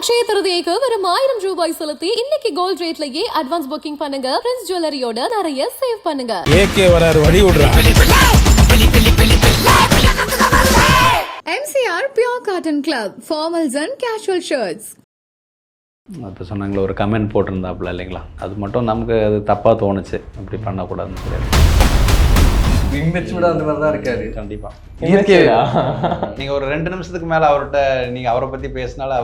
அக்ஷய திருதியைக்கு வெறும் 1000 ரூபாய் செலுத்தி இன்னைக்கு கோல்ட் ரேட்லயே அட்வான்ஸ் புக்கிங் பண்ணுங்க. பிரின்ஸ் ஜுவல்லரியோட நிறைய சேவ் பண்ணுங்க. ஏகே வராரு வழி விடுறா. MCR Pure Cotton Club, formals and casual shirts. இப்போ சொன்னாங்களே ஒரு கமெண்ட் போட்டிருந்தாப்புல இல்லைங்களா, அது மட்டும் நமக்கு அது தப்பாக தோணுச்சு. அப்படி பண்ணக்கூடாதுன்னு சொல்லிடுது. இம்மெச்சூர்டாக அந்த மாதிரி தான் இருக்காரு. கண்டிப்பாக இயற்கையா நீங்கள் ஒரு 2 நிமிஷத்துக்கு மேலே அவர்கிட்ட நீங்கள் அவரை பற்றி பேசினாலும்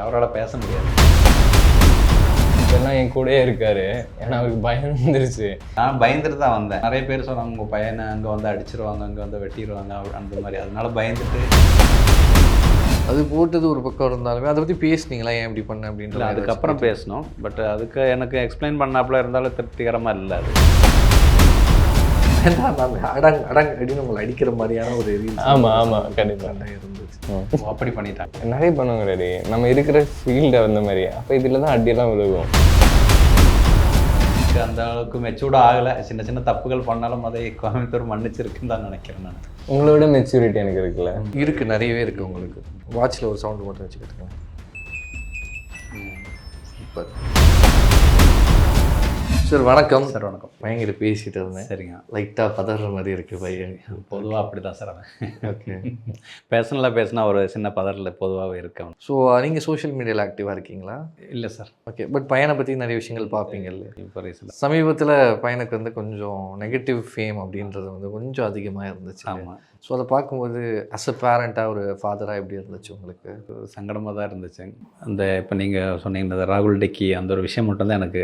அவரால் பேச முடியாது. இப்போல்லாம் என் கூடயே இருக்காரு. ஏன்னா அவருக்கு பயம் வந்துருச்சு. நான் பயந்துட்டு தான் வந்தேன். நிறைய பேர் சொன்னாங்க உங்கள் பையனை அங்கே வந்து அடிச்சிருவாங்க, அங்கே வந்து வெட்டிடுவாங்க அந்த மாதிரி. அதனால பயந்துட்டு அது போட்டது ஒரு பக்கம் இருந்தாலுமே அதை பற்றி பேசுனீங்களா, ஏன் இப்படி பண்ண அப்படின்ற? அதுக்கப்புறம் பேசணும். பட் அதுக்கு எனக்கு எக்ஸ்பிளைன் பண்ணாப்புல இருந்தாலும் திருப்திகரமாக இல்லை. அது அடங் அடங் அப்படின்னு உங்களை அடிக்கிற மாதிரியான ஒரு ஆமாம் கண்டிப்பாக இருந்துச்சு. அப்படி பண்ணிட்டாங்க. நிறைய பண்ணுவாங்க ரெடி. நம்ம இருக்கிற ஃபீல்டு அந்த மாதிரி. அப்போ இதில் தான் அடியெல்லாம் விழுகும். அந்த அளவுக்கு மெச்சூர்டாக ஆகலை. சின்ன சின்ன தப்புகள் பண்ணாலும் அதை கோயம்புத்தூர் மன்னிச்சிருக்குன்னு தான் நினைக்கிறேன் நான். உங்களோட மெச்சூரிட்டி எனக்கு இருக்குல்ல. இருக்குது, நிறையவே இருக்குது உங்களுக்கு. வாட்சில் ஒரு சவுண்டு மட்டும் வச்சுக்கிட்டுங்க. Super sir. வணக்கம் சார். வணக்கம். பயங்கர பேசிகிட்டு இருந்தேன். சரிங்க. லைட்டாக பதற மாதிரி இருக்குது பையன். பொதுவாக அப்படி தான் சார் அவன். ஓகே. பேர்சனலாக பேசினா ஒரு சின்ன பதறில் பொதுவாகவே இருக்கேன். ஸோ நீங்கள் சோஷியல் மீடியாவில் ஆக்டிவாக இருக்கீங்களா? இல்லை சார். ஓகே. பட் பையனை பற்றி நிறைய விஷயங்கள் பார்ப்பீங்கல்ல. இப்போ ரீசெண்டாக சமீபத்தில் பையனுக்கு வந்து கொஞ்சம் நெகட்டிவ் ஃபேம் அப்படின்றது வந்து கொஞ்சம் அதிகமாக இருந்துச்சு. ஆமாம். ஸோ அதை பார்க்கும்போது அஸ் அ பேரண்ட்டாக ஒரு ஃபாதராக எப்படி இருந்துச்சு உங்களுக்கு? சங்கடமாக தான் இருந்துச்சு. அந்த இப்போ நீங்கள் சொன்னீங்க ராகுல் டெக்கி அந்த ஒரு விஷயம் மட்டும்தான் எனக்கு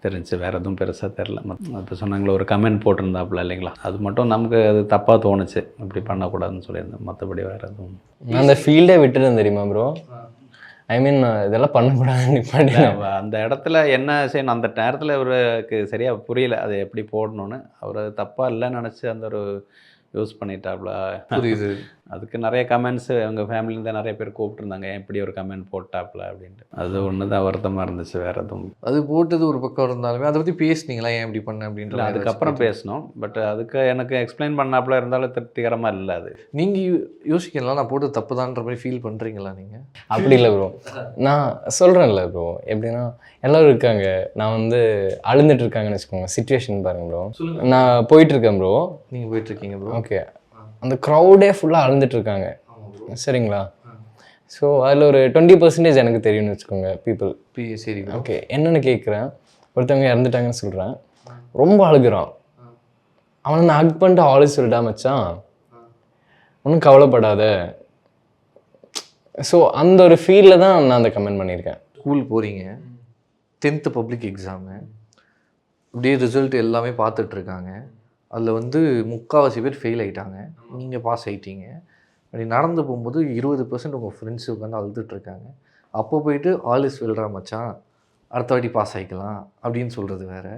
தெரிஞ்சிச்சு. வேறு எதுவும் பெருசாக தெரில. இப்போ சொன்னாங்களே ஒரு கமெண்ட் போட்டிருந்தாப்புல இல்லைங்களா, அது மட்டும் நமக்கு அது தப்பாக தோணுச்சு. அப்படி பண்ணக்கூடாதுன்னு சொல்லியிருந்தேன். மற்றபடி வேறு எதுவும். நான் அந்த ஃபீல்டே விட்டுருந்தேன் தெரியுமா ப்ரோ. ஐ மீன் இதெல்லாம் பண்ணக்கூடாதுன்னு பண்ணி அந்த இடத்துல என்ன செய்யணும், அந்த நேரத்தில் அவருக்கு சரியாக புரியல அது எப்படி போடணும்னு. அவர் தப்பாக இல்லைன்னு நினச்சி அந்த ஒரு யூஸ் பண்ணிட்டாப்புல. புரியுது. அதுக்கு நிறைய கமெண்ட்ஸு எங்கள் ஃபேமிலியிலேருந்து நிறைய பேர் கூப்பிட்டுருந்தாங்க, எப்படி ஒரு கமெண்ட் போட்டாப்புல அப்படின்ட்டு. அது ஒன்று தான் வருத்தமாக இருந்துச்சு. வேறு எதுவும். அது போட்டது ஒரு பக்கம் இருந்தாலுமே அதை பற்றி பேசுனீங்களா, ஏன் இப்படி பண்ண அப்படின்ற? அதுக்கப்புறம் பேசணும். பட் அதுக்கு எனக்கு எக்ஸ்பிளைன் பண்ணாப்புல இருந்தாலும் திருப்திகரமாக இல்லை. அது நீங்கள் யோசிக்கலாம், நான் போட்டது தப்பு தான்ற மாதிரி ஃபீல் பண்ணுறீங்களா நீங்கள்? அப்படி இல்லை ப்ரோ. நான் சொல்கிறேன்ல ப்ரோ, எப்படின்னா எல்லோரும் இருக்காங்க. நான் வந்து அழுந்துட்டு இருக்காங்கன்னு வச்சுக்கோங்க. சிச்சுவேஷன் பாருங்க ப்ரோ. நான் போயிட்டுருக்கேன் ப்ரோ. நீங்கள் போயிட்டுருக்கீங்க ப்ரோ. ஓகே. அந்த க்ரௌடே ஃபுல்லாக அழுந்துட்டு இருக்காங்க. சரிங்களா? ஸோ அதில் ஒரு 20% எனக்கு தெரியும்னு வச்சுக்கோங்க பீப்புள். சரி. ஓகே. என்னென்னு கேட்குறேன். ஒருத்தவங்க இறந்துட்டாங்கன்னு சொல்கிறேன். ரொம்ப அழுகிறான். அவனை நான் ஹக் பண்ணிட்டு ஆல்வேஸ் சொல்லிட்டா மச்சான் ஒன்றும் கவலைப்படாத. ஸோ அந்த ஒரு ஃபீலில் தான் நான் அந்த கமெண்ட் பண்ணியிருக்கேன். ஸ்கூல் போகிறீங்க, 10th பப்ளிக் எக்ஸாமு, அப்படியே ரிசல்ட் எல்லாமே பார்த்துட்ருக்காங்க. அதில் வந்து 3/4 பேர் ஃபெயில் ஆகிட்டாங்க, நீங்கள் பாஸ் ஆகிட்டீங்க. அப்படி நடந்து போகும்போது 20% உங்கள் ஃப்ரெண்ட்ஸு உட்காந்து அழுதுட்ருக்காங்க. அப்போ போயிட்டு ஆல் இஸ் வெல்ரா மச்சான், அடுத்த வாட்டி பாஸ் ஆகிக்கலாம் அப்படின்னு சொல்கிறது வேறு.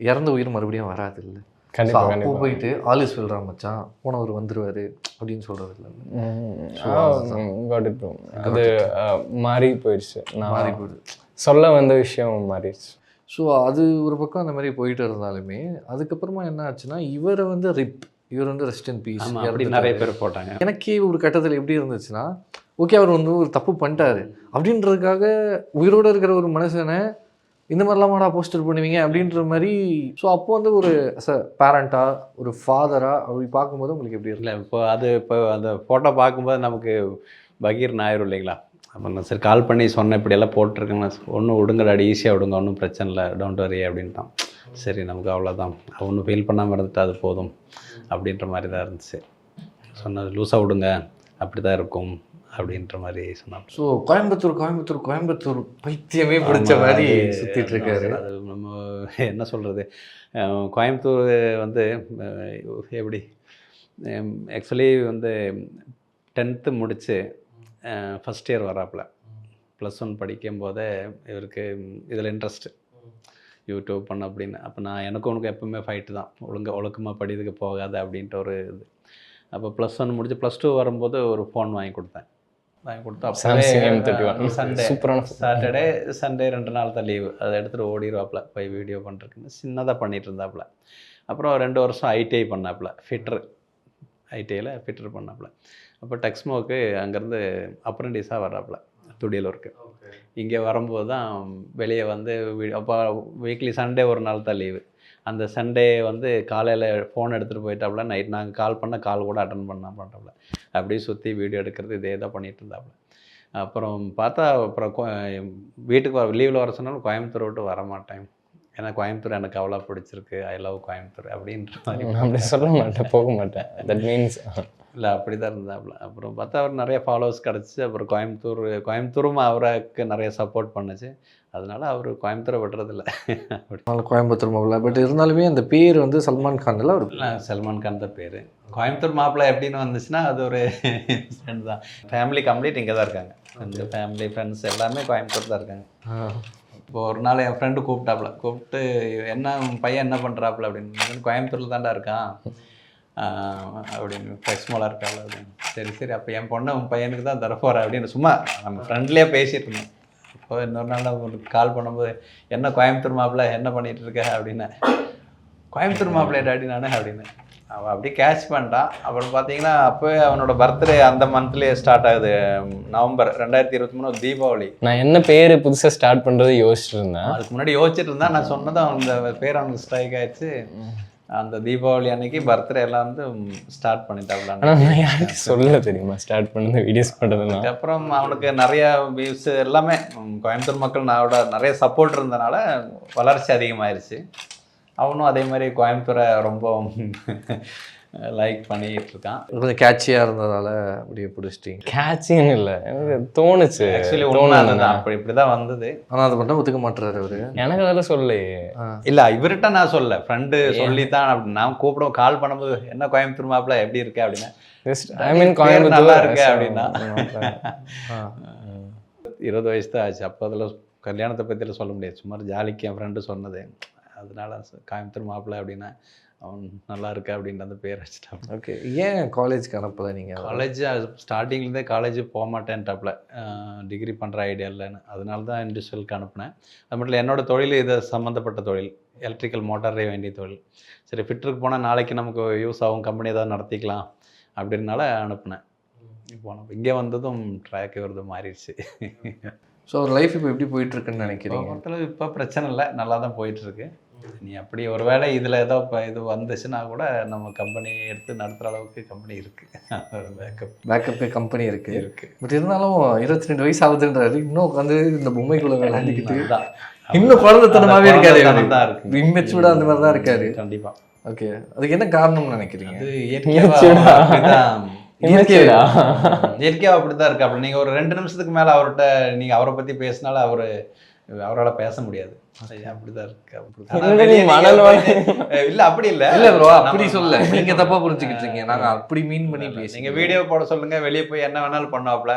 இறந்த உயிர் மறுபடியும் வராது இல்லை. அப்போ போயிட்டு ஆல் இஸ் வெல்ரா மச்சான், போனவர் வந்துடுவார் அப்படின்னு சொல்கிறது இல்லை. அது மாறி போயிடுச்சு. மாறி போயிடுது. சொல்ல வந்த விஷயம் மாறிடுச்சு. ஸோ அது ஒரு பக்கம் அந்த மாதிரி போயிட்டு இருந்தாலுமே அதுக்கப்புறமா என்ன ஆச்சுன்னா இவரை வந்து இவர் வந்து ரெஸ்ட் இன் பீஸ் அப்படி நிறைய பேர் போட்டாங்க. எனக்கே ஒரு கட்டத்தில் எப்படி இருந்துச்சுன்னா, ஓகே அவர் வந்து ஒரு தப்பு பண்ணிட்டாரு அப்படின்றதுக்காக உயிரோடு இருக்கிற ஒரு மனுஷனை இந்த மாதிரிலாமாடா போஸ்டர் பண்ணுவீங்க அப்படின்ற மாதிரி. ஸோ அப்போ வந்து ஒரு பேரண்ட்டாக ஒரு ஃபாதராக அப்படி பார்க்கும்போது உங்களுக்கு எப்படி இல்லை? இப்போ அந்த ஃபோட்டோ பார்க்கும்போது நமக்கு பகீர் ஆயிரும் இல்லைங்களா. அப்போ நான் சரி கால் பண்ணி சொன்னேன், இப்படியெல்லாம் போட்டிருக்கேங்க, ஒன்றும் விடுங்கடாடி, ஈஸியாக விடுங்க, ஒன்றும் பிரச்சனை இல்லை, டோன்ட் வரி அப்படின்ட்டான். சரி நமக்கு அவ்வளோதான், ஒன்றும் ஃபீல் பண்ணாமல் இருந்துட்டு அது போதும் அப்படின்ற மாதிரி தான் இருந்துச்சு. சொன்னது லூஸாக விடுங்க, அப்படி தான் இருக்கும் அப்படின்ற மாதிரி சொன்னான். ஸோ கோயம்புத்தூர் பைத்தியமே பிடிச்ச மாதிரி சுற்றிட்டு இருக்காரு. அது நம்ம என்ன சொல்கிறது, கோயம்புத்தூர் வந்து எப்படி ஆக்சுவலி வந்து 10th முடித்து ஃபஸ்ட் இயர் வராப்புல. +1 படிக்கும் போதே இவருக்கு இதில் இன்ட்ரெஸ்ட்டு, யூடியூப் பண்ண அப்படின்னு. அப்போ நான் எனக்கும் உனக்கு எப்பவுமே ஃபைட்டு தான், ஒழுக்கமாக படிதுக்கு போகாத அப்படின்ட்டு ஒரு இது. அப்போ +1 முடிச்சு +2 வரும்போது ஒரு ஃபோன் வாங்கி கொடுத்தேன். சாட்டர்டே சண்டே 2 நாள் தான் லீவு. அதை எடுத்துகிட்டு ஓடிடுவாப்புல போய் வீடியோ பண்ணுறதுக்குன்னு சின்னதாக பண்ணிகிட்டு இருந்தாப்புல. அப்புறம் 2 வருஷம் ITI பண்ணாப்புல, ஐடிஐயில் ஃபிட்டர் பண்ணாப்புல. அப்போ டெக்ஸ்மோக்கு அங்கேருந்து அப்ரெண்டிஸாக வராப்புல. துடியலூருக்கு. இங்கே வரும்போது தான் வெளியே வந்து அப்போ வீக்லி சண்டே ஒரு நாள் தான் லீவு. அந்த சண்டே வந்து காலையில் ஃபோன் எடுத்துகிட்டு போயிட்டாப்புல, நைட் நாங்கள் கால் பண்ண கால் கூட அட்டன் பண்ண மாட்டாப்புல. அப்படியே சுற்றி வீடியோ எடுக்கிறது இதே தான் பண்ணிகிட்டு இருந்தாப்புல. அப்புறம் பார்த்தா அப்புறம் வீட்டுக்கு லீவில் வர சொன்னாலும் கோயம்புத்தூர் விட்டு வர மாட்டேன். ஏன்னா கோயம்புத்தூர் எனக்கு அவ்வளோ பிடிச்சிருக்கு, ஐ லவ் கோயம்புத்தூர் அப்படின்ற மாதிரி. அப்படி சொல்ல மாட்டேன், போக மாட்டேன். தட் மீன்ஸ் இல்லை அப்படி தான் இருந்தாப்புல. அப்புறம் பார்த்தா அவர் நிறைய ஃபாலோவர்ஸ் கிடச்சி. அப்புறம் கோயம்புத்தூரும் அவருக்கு நிறைய சப்போர்ட் பண்ணுச்சு. அதனால அவர் கோயம்புத்தூரை விடுறதில்ல. அதனால கோயம்புத்தூர் மாப்பிள்ளை. பட் இருந்தாலுமே அந்த பேர் வந்து சல்மான் கான்ல ஒரு சல்மான் கான் தான் பேர். கோயம்புத்தூர் மாப்பிள்ளை எப்படின்னு வந்துச்சுன்னா அது ஒரு ஃப்ரெண்ட் தான். ஃபேமிலி கம்ப்ளீட் இங்கே தான் இருக்காங்க. இந்த ஃபேமிலி ஃப்ரெண்ட்ஸ் எல்லாமே கோயம்புத்தூர் தான் இருக்காங்க. இப்போ ஒரு நாள் என் ஃப்ரெண்டு கூப்பிட்டு என்ன பையன் என்ன பண்ணுறாப்புல அப்படின்னு. கோயம்புத்தூரில் தாண்டா இருக்கான் அப்படின்னு. ஃப்ரெஷ்மலாக இருக்காள் அப்படின்னு. சரி அப்போ என் பொண்ணை உன் பையனுக்கு தான் தரப்போகிறேன் அப்படின்னு சும்மா நம்ம ஃப்ரெண்ட்லேயே பேசிகிட்டு இருந்தோம். இப்போ இன்னொரு நாள் அவங்களுக்கு கால் பண்ணும்போது என்ன கோயம்புத்தூர் மாப்பிள்ளை என்ன பண்ணிகிட்டு இருக்க அப்படின்னு. கோயம்புத்தூர் மாப்பிள்ளை டாடி நான் அப்படின்னு. அவன் அப்படியே கேட்ச் பண்ணிட்டான். அப்புறம் பார்த்தீங்கன்னா அப்போ அவனோட பர்த்டே அந்த மந்த்லேயே ஸ்டார்ட் ஆகுது. நவம்பர் 2023 தீபாவளி. நான் என்ன பேர் புதுசாக ஸ்டார்ட் பண்ணுறது யோசிச்சுட்டு இருந்தேன். அதுக்கு முன்னாடி யோசிச்சுட்டு இருந்தேன். நான் சொன்னதும் அந்த பேர் அவனுக்கு ஸ்ட்ரைக் ஆயிடுச்சு. அந்த தீபாவளி அன்னைக்கு பர்த்டே எல்லாம் வந்து ஸ்டார்ட் பண்ணிட்டாங்க. ஆனால் நான் யாருக்கு சொல்ல தெரியுமா ஸ்டார்ட் பண்ணது வீடியோஸ் பண்ணுறதுலாம். அதுக்கப்புறம் அவனுக்கு நிறைய வியூஸ் எல்லாமே கோயம்புத்தூர் மக்கள் நிறைய சப்போர்ட் இருந்தனால வளர்ச்சி அதிகமாயிருச்சு. அவனும் அதே மாதிரி கோயம்புத்தூரை ரொம்ப லைக் பண்ணிட்டு இருக்கான். கொஞ்சம் கேட்சியாக இருந்ததால அப்படியே பிடிச்சிட்டிங்க. கேட்சின்னு இல்லை, எனக்கு தோணுச்சு. ஆக்சுவலி இப்படிதான் வந்தது. ஆனால் அதை மட்டும் ஒத்துக்க மாட்டுறாரு அவரு. எனக்கு அதெல்லாம் சொல்லலையே. இல்லை இவர்கிட்ட நான் சொல்ல, ஃப்ரெண்டு சொல்லித்தான். அப்படி நான் கூப்பிடுவோம், கால் பண்ணும்போது என்ன கோயம்புத்தூர் மாப்பிள்ள எப்படி இருக்க அப்படின்னா, கோயம்புத்தூர் நல்லா இருக்கு அப்படின்னா. 20 வயசு தான் ஆச்சு. அப்போ அதில் கல்யாணத்தை பற்றியில் சொல்ல முடியாது. சும்மா ஜாலிக்கு என் ஃப்ரெண்டு சொன்னது. அதனால கோயம்புத்தூர் மாப்பிள்ளை அப்படின்னா அவன் நல்லா இருக்கு அப்படின்ற அந்த பேர் வச்சுட்டான். ஓகே, ஏன் காலேஜ்க்கு அனுப்பலை நீங்கள்? காலேஜ் ஸ்டார்டிங்லேருந்தே காலேஜ் போக மாட்டேன்ட்டாப்புல, டிகிரி பண்ணுற ஐடியா இல்லைன்னு. அதனால தான் இண்டஸ்ட்ரியலுக்கு அனுப்புனேன். அது மட்டும் இல்லை, என்னோட தொழில் இதை சம்மந்தப்பட்ட தொழில், எலக்ட்ரிக்கல் மோட்டாரே வேண்டிய தொழில். சரி ஃபிட்டருக்கு போனால் நாளைக்கு நமக்கு யூஸ் ஆகும், கம்பெனி ஏதாவது நடத்திக்கலாம் அப்படின்னால அனுப்புனேன். போனோம். இங்கே வந்ததும் ட்ராக் வருது மாறிடுச்சு. ஸோ ஒரு லைஃப் இப்போ எப்படி போயிட்டுருக்குன்னு நினைக்கிறீங்க? இப்போ பிரச்சனை இல்லை, நல்லா தான் போயிட்டுருக்கு. நீ அப்படி ஒரு வேளை இதில் ஏதோ இப்போ இது வந்துச்சுன்னா கூட நம்ம கம்பெனி எடுத்து நடத்துகிற அளவுக்கு கம்பெனி இருக்குது. பேக்கப்பு கம்பெனி இருக்குது. பட் இருந்தாலும் 22 வயசு ஆகுதுன்றாரு, இன்னும் உட்காந்து இந்த பொம்மைக்குள்ள விளையாடிக்கிட்டு இன்னும் குழந்தைத்தனமாகவே இருக்காரு. இம்மெச்சூர்டாக அந்த மாதிரி தான் இருக்காரு. கண்டிப்பாக. ஓகே, அதுக்கு என்ன காரணம்னு நினைக்கிறீங்க? அது இயற்கையாக அப்படிதான் இருக்கு. அப்படி நீங்கள் ஒரு 2 நிமிஷத்துக்கு மேலே அவர்கிட்ட நீங்கள் அவரை பற்றி பேசினாலும் அவரால் பேச முடியாது. அப்படிதான் இருக்கு. இல்ல அப்படி இல்ல ப்ரோ, அப்படி சொல்ல நீங்க தப்பா புரிஞ்சுக்கிட்டு இருக்கீங்க. நாங்க அப்படி மீன் பண்ணி பேசி, நீங்க வீடியோ போட சொல்லுங்க, வெளியே போய் என்ன வேணாலும் பண்ணுவாப்ல.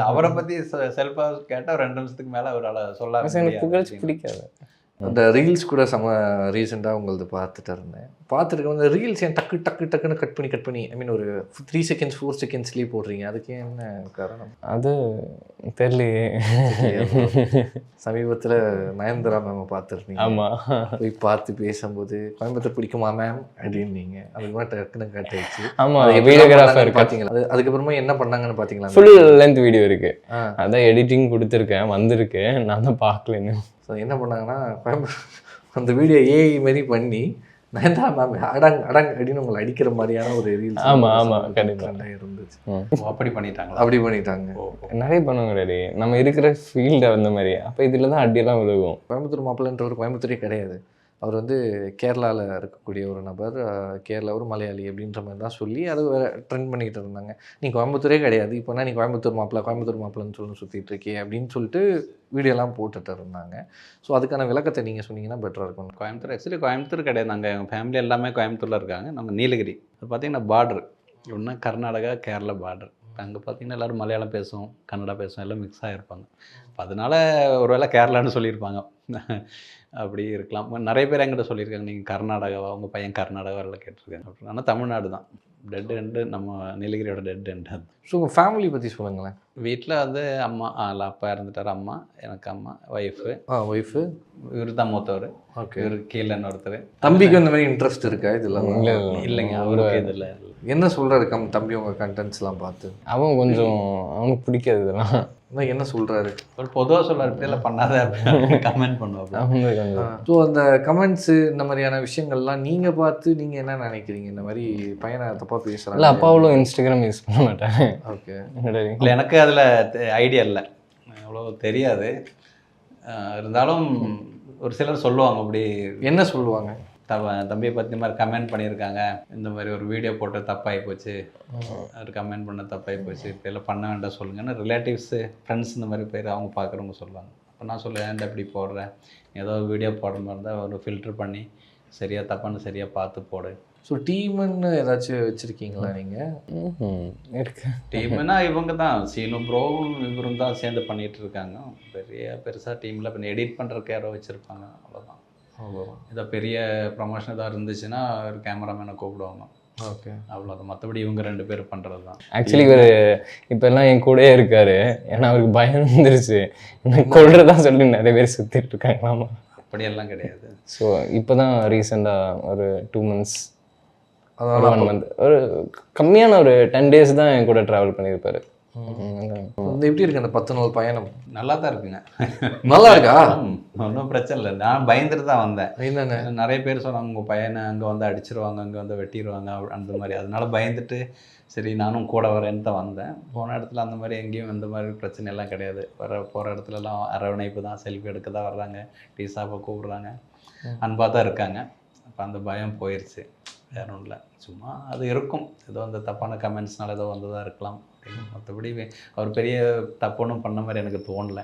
அவரை பத்தி செல்ஃபா கேட்டா 2 நிமிஷத்துக்கு மேல அவரால் சொல்ல பிடிக்காது. அந்த ரீல்ஸ் கூட ரீசெண்டாக உங்களது பார்த்துட்டு இருந்தேன். பார்த்துட்டு அந்த ரீல்ஸ் ஏன் டக்குன்னு கட் பண்ணி ஐ மீன் ஒரு 3 செகண்ட்ஸ் 4 செகண்ட்ஸ்லேயே போடுறீங்க, அதுக்கு என்ன காரணம்? அது தெரியலையே. சமீபத்தில் நயன்தாரா மேம் பார்த்துருந்தீங்க. ஆமாம், போய் பார்த்து பேசும்போது கோயம்புத்தூர் பிடிக்குமா மேம் அப்படின்னீங்க. அதுக்கு மாதிரி டக்குன்னு கட் ஆயிடுச்சு. ஆமாம், வீடியோகிராஃபர் பார்த்தீங்களா? அதுக்கப்புறமா என்ன பண்ணாங்கன்னு பார்த்தீங்களா? ஃபுல் லென்த் வீடியோ இருக்குது. அதான் எடிட்டிங் கொடுத்துருக்கேன், வந்திருக்கு. நான் தான் பார்க்கலன்னு. ஸோ என்ன பண்ணாங்கன்னா, அந்த வீடியோ ஏஐ மாரி பண்ணி நயன்தாரா மேம் அடங் அப்படின்னு உங்களை அடிக்கிற மாதிரியான ஒரு ரீல்ஸ். ஆமாம் கண்டிப்பாக இருந்துச்சு. அப்படி பண்ணிட்டாங்க. நிறைய பண்ணுவாங்க ரெடி, நம்ம இருக்கிற ஃபீல்டு அந்த மாதிரி. அப்போ இதில் தான் அடியெல்லாம் விழுகும். கோயம்புத்தூர் மாப்பிள்ளைன்ற ஒரு கோயம்புத்தூரே கிடையாது. அவர் வந்து கேரளாவில் இருக்கக்கூடிய ஒரு நபர், கேரளா ஒரு மலையாளி அப்படின்ற மாதிரி தான் சொல்லி அது வேறு ட்ரெண்ட் பண்ணிக்கிட்டு இருந்தாங்க. நீ கோயம்புத்தூரே கிடையாது, இப்போனா நீ கோயம்புத்தூர் மாப்பிள்ளைன்னு சொல்லி சுற்றிட்டு இருக்கே அப்படின்னு சொல்லிட்டு வீடியோலாம் போட்டுட்டு இருந்தாங்க. ஸோ அதுக்கான விளக்கத்தை நீங்கள் சொன்னீங்கன்னா பெட்டராக இருக்கும். கோயம்புத்தூர் கிடையாது. நாங்கள் எங்கள் ஃபேமிலி எல்லாமே கோயம்புத்தூரில் இருக்காங்க. நம்ம நீலகிரி அது பார்த்திங்கன்னா பார்டர், ஒன்றா கர்நாடகா கேரளா பார்டர். அங்கே பார்த்திங்கன்னா எல்லோரும் மலையாளம் பேசுவோம், கன்னடா பேசுவோம், எல்லாம் மிக்ஸ் ஆகிருப்பாங்க. அதனால் ஒரு வேளை கேரளான்னு சொல்லியிருப்பாங்க, அப்படி இருக்கலாம். நிறைய பேர் என்கிட்ட சொல்லியிருக்காங்க, நீங்கள் கர்நாடகாவா, உங்கள் பையன் கர்நாடகாவில் கேட்டிருக்காங்க. ஆனால் தமிழ்நாடு தான் டெட் எண்டு, நம்ம நீலகிரியோட டெட் எண்டு. ஸோ உங்கள் ஃபேமிலி பற்றி சொல்லுங்களேன். வீட்டில் வந்து அம்மா, அப்பா இறந்துட்டார். அம்மா, எனக்கு அம்மா, ஒய்ஃபு, இவர் தான் மூத்தவர். ஓகே, இவர் கீழே ஒருத்தர். தம்பிக்கு இந்த மாதிரி இன்ட்ரெஸ்ட் இருக்கா இதெல்லாம்? இல்லைங்க, அவருக்கு இதில் என்ன சொல்கிறாரு தம்பி உங்கள் கண்டென்ட்ஸ்லாம் பார்த்து? அவனுக்கு பிடிக்காது இதெல்லாம். அதான் என்ன சொல்கிறாரு? ஒரு பொதுவாக சொல்கிறார், இப்படியெல்லாம் பண்ணாத கமெண்ட் பண்ணுவாங்க. ஸோ அந்த கமெண்ட்ஸு இந்த மாதிரியான விஷயங்கள்லாம் நீங்கள் பார்த்து நீங்கள் என்ன நினைக்கிறீங்க? இந்த மாதிரி பையனை தப்பாக பேசுகிறாங்க. இல்லை, அப்பா அவ்வளோ இன்ஸ்டாகிராம் யூஸ் பண்ண மாட்டேன். ஓகே. இல்லை, எனக்கு அதில் ஐடியா இல்லை, அவ்வளோ தெரியாது. இருந்தாலும் ஒரு சிலர் சொல்லுவாங்க. அப்படி என்ன சொல்லுவாங்க? தம்பியை பற்றி இந்த மாதிரி கமெண்ட் பண்ணியிருக்காங்க, இந்த மாதிரி ஒரு வீடியோ போட்டு தப்பாகி போச்சு, அவர் கமெண்ட் பண்ண தப்பாகி போச்சு, இப்படியெல்லாம் பண்ண வேண்டாம் சொல்லுங்கன்னு ரிலேட்டிவ்ஸு, ஃப்ரெண்ட்ஸ் இந்த மாதிரி பேர் அவங்க பார்க்குறவங்க சொல்லுவாங்க. அப்போ நான் சொல்லுவேன், ஏன்டா இப்படி போடுறேன், ஏதோ வீடியோ போடுற மாதிரி இருந்தால் ஒரு ஃபில்ட்ரு பண்ணி சரியாக தப்பான்னு சரியாக பார்த்து போடு. ஸோ டீம்னு ஏதாச்சும் வச்சுருக்கீங்களா நீங்கள்? இருக்கு. டீம்னா இவங்க தான், சீனு ப்ரோவும் இவரும் தான் சேர்ந்து பண்ணிகிட்டு இருக்காங்க. பெருசாக டீமில் இப்போ எடிட் பண்ணுறதுக்கு யாரோ வச்சுருப்பாங்க, அவ்வளோதான். ஏதோ பெரிய ப்ரமோஷன் ஏதாவது இருந்துச்சுன்னா ஒரு கேமராமேனை கூப்பிடுவாங்க. ஓகே, அவ்வளோதான். மற்றபடி இவங்க 2 பேர் பண்ணுறது தான். ஆக்சுவலி இவர் இப்போ எல்லாம் என் கூடயே இருக்காரு. ஏன்னா அவருக்கு பயம் வந்துருச்சு, கொள்றதா சொல்லி நிறைய பேர் சுற்றிட்டு இருக்காங்களாமா. அப்படியெல்லாம் கிடையாது. ஸோ இப்போ தான் ரீசெண்டாக ஒரு 2 months, அதாவது 1 month, ஒரு கம்மியான ஒரு 10 days தான் என் கூட ட்ராவல் பண்ணியிருப்பாரு. வந்து எப்படி இருக்கு அந்த 10 நாள் பயணம்? நல்லா தான் இருக்குங்க. நல்லா இருக்கா? ஒன்றும் பிரச்சனை இல்லை. நான் பயந்துட்டு தான் வந்தேன். என்னென்ன நிறைய பேர் சொன்னாங்க, உங்கள் பையனை அங்கே வந்து அடிச்சிருவாங்க, அங்கே வந்து வெட்டிடுவாங்க, அந்த மாதிரி. அதனால பயந்துட்டு சரி நானும் கூட வரேன்னு தான் வந்தேன். போன இடத்துல அந்த மாதிரி எங்கேயும் இந்த மாதிரி பிரச்சனை எல்லாம் கிடையாது. போகிற இடத்துலலாம் அரவணைப்பு தான், செல்ஃபி எடுக்க தான் வர்றாங்க, டீ சாப்பிட கூப்பிட்றாங்க, அன்பாக தான் இருக்காங்க. அப்போ அந்த பயம் போயிடுச்சு, வேற ஒன்றும் இல்லை. சும்மா அது இருக்கும், ஏதோ அந்த தப்பான கமெண்ட்ஸ்னால ஏதோ வந்ததாக இருக்கலாம். மற்றபடி அவர் பெரிய தப்புன்னு பண்ண மாதிரி எனக்கு தோணலை.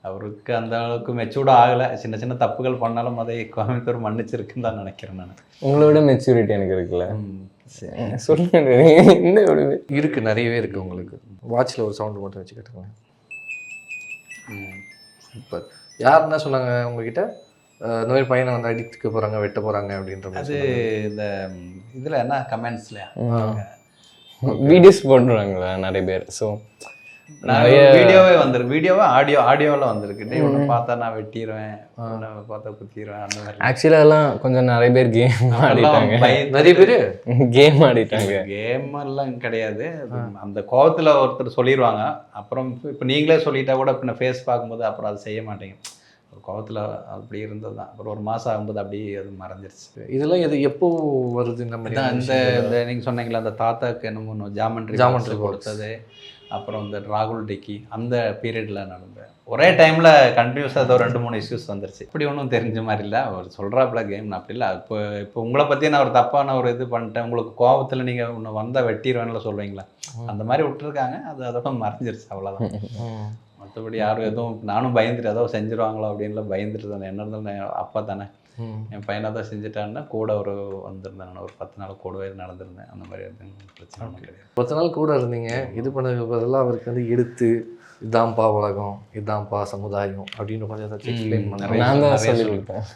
அவருக்கு அந்த அளவுக்கு மெச்சூர்டாக ஆகலை. சின்ன சின்ன தப்புகள் பண்ணாலும் அதை கோயம்புத்தூர் மன்னிச்சிருக்குன்னு தான் நினைக்கிறேன் நான். உங்களோட மெச்சூரிட்டி எனக்கு இருக்குல்ல. சொல்லுங்க, என்ன இருக்கு, நிறையவே இருக்கு. உங்களுக்கு வாட்சில் ஒரு சவுண்டு மட்டும் வச்சு கேட்டுக்கோங்க. சூப்பர். யார் என்ன சொன்னாங்க உங்ககிட்ட? இந்த மாதிரி பையனை வந்து அடிக்க போகிறாங்க, வெட்ட போகிறாங்க அப்படின்ற மாதிரி? அது இந்த இதில் என்ன கமெண்ட்ஸ்லையா வீடியோஸ் போடுறாங்களா நிறைய பேர். ஸோ நிறைய வீடியோவே வந்துருக்கு, வீடியோவே ஆடியோவில் வந்திருக்கு. டே ஒன்று பார்த்தா நான் வெட்டிடுவேன், ஒன்று பார்த்தா குத்திடுவேன், அந்த மாதிரி. ஆக்சுவலாக அதெல்லாம் கொஞ்சம் நிறைய பேர் கேம் ஆடிட்டாங்க. நிறைய பேர் கேம் ஆடிட்டாங்க. கேம் எல்லாம் கிடையாது, அந்த கோவத்தில் ஒருத்தர் சொல்லிடுவாங்க. அப்புறம் இப்போ நீங்களே சொல்லிட்டா கூட இப்போ ஃபேஸ் பார்க்கும்போது அப்புறம் அதை செய்ய மாட்டேங்க. ஒரு கோவத்தில் அப்படி இருந்தது தான். அப்புறம் ஒரு மாதம் ஆகும்போது அப்படியே அது மறைஞ்சிருச்சு. இதெல்லாம் எது எப்போ வருது? இந்த மாதிரி இந்த நீங்கள் சொன்னீங்களா, அந்த தாத்தாக்கு என்னமோ ஜாமெண்ட்ரி கொடுத்தது, அப்புறம் இந்த ராகுல் டிக்கி, அந்த பீரியடில் நடந்தது. ஒரே டைமில் கண்டினியூஸாக ஏதோ 2-3 இஷ்யூஸ் வந்துருச்சு. இப்படி ஒன்றும் தெரிஞ்ச மாதிரி இல்லை. அவர் சொல்கிறாப்புல கேம் அப்படி இல்லை. இப்போ உங்களை பற்றி நான் ஒரு தப்பான ஒரு இது பண்ணிட்டேன், உங்களுக்கு கோபத்தில் நீங்கள் ஒன்று வந்தால் வெட்டிடுவேன்ல சொல்லுவீங்களா, அந்த மாதிரி விட்டுருக்காங்க. அது அதோட மறைஞ்சிருச்சு, அவ்வளோதான். மற்றபடி யாரும் எதுவும், நானும் பயந்துட்டு ஏதோ செஞ்சுருவாங்களோ அப்படின்லாம் பயந்துட்டு தானே. என்ன இருந்தாலும் அப்பா தானே, என் பையனை தான் செஞ்சுட்டான்னா கூட ஒரு வந்திருந்தேன். நான் ஒரு 10 நாள் கூடவே நடந்திருந்தேன். அந்த மாதிரி பிரச்சனை கிடையாது. 10 நாள் கூட இருந்தீங்க. இது பண்ணதுக்கு பதிலாக அவருக்கு வந்து எடுத்து இதான்ப்பா உலகம், இதான்ப்பா சமுதாயம் அப்படின்னு கொஞ்சம் ஏதாச்சும் எக்ஸ்பிளைன் பண்ண நான் தான் சொல்லி கொடுப்பேன்.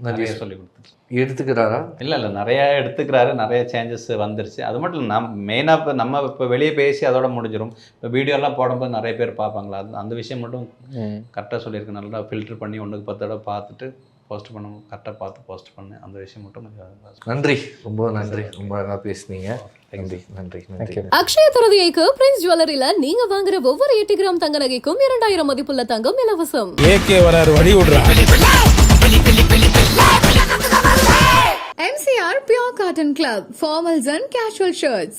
நிறைய சொல்லி கொடுத்துட்டு எடுத்துக்கிறாரா? இல்லை நிறையா எடுத்துக்கிறாரு, நிறைய சேஞ்சஸ் வந்துருச்சு. அது மட்டும் இல்லை, மெயினாக இப்போ நம்ம இப்போ வெளியே பேசி அதோட முடிஞ்சிடும். இப்போ வீடியோலாம் போடும்போது நிறைய பேர் பார்ப்பாங்களா, அந்த விஷயம் மட்டும் கரெக்டாக சொல்லியிருக்கு. நல்லா ஃபில்டர் பண்ணி 1க்கு 10 தடவை பார்த்துட்டு போஸ்ட் பண்ணணும், கரெக்டாக பார்த்து போஸ்ட் பண்ணேன். அந்த விஷயம் மட்டும் நன்றி, ரொம்ப நன்றி, ரொம்ப அழகாக பேசுனீங்க. நன்றி நன்றி நன்றி. அக்ஷய திருதியைக்கு பிரின்ஸ் ஜுவல்லரியில நீங்க வாங்குற ஒவ்வொரு 8 கிராம் தங்க நகைக்கும் 2000 மதிப்புள்ள தங்கம் இலவசம். ஏகே வராரு, வழி விடுறா. MCR Pure Cotton Club, formals and casual shirts.